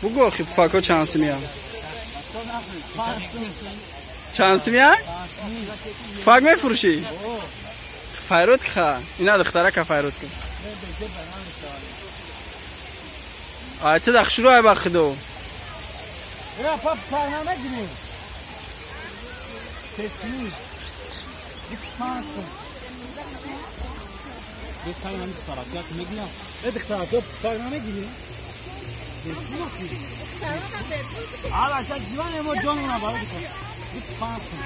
بگو خیلی پفاکو چند سمیه چند سمیه؟ پفاک میفروشی؟ فیروت که اینا دختره که فیروت که آیت دخش رو های بخدو یا پاپ فرنامه گیریم تسمی اکسپانسون بس های همیش طرفیات میگیم دختره تو فرنامه گیریم آلا چه جوان امو جانونا باید بکن اکسپانسون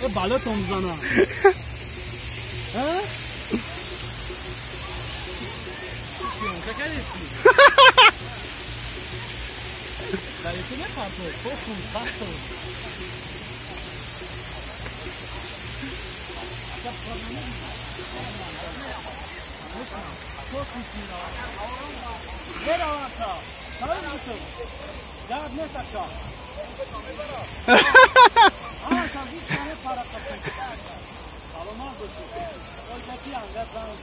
ای بالا تو میزنه ها؟ Dai, tu ne fatto? Poco un fatto. Vera ata. Salam tu. Cevap ne sakça? Aa, sen bir tane para kaptın. Salama götür. O jeti anlat bana.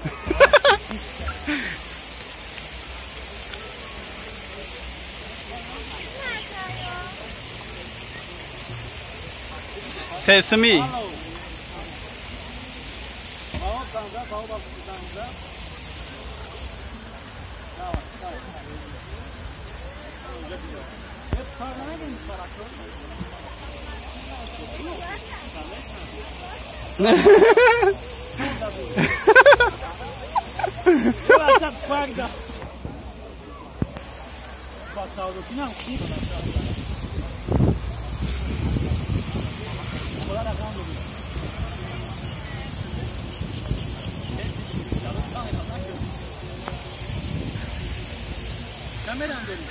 Sesimi. Kameran dedim.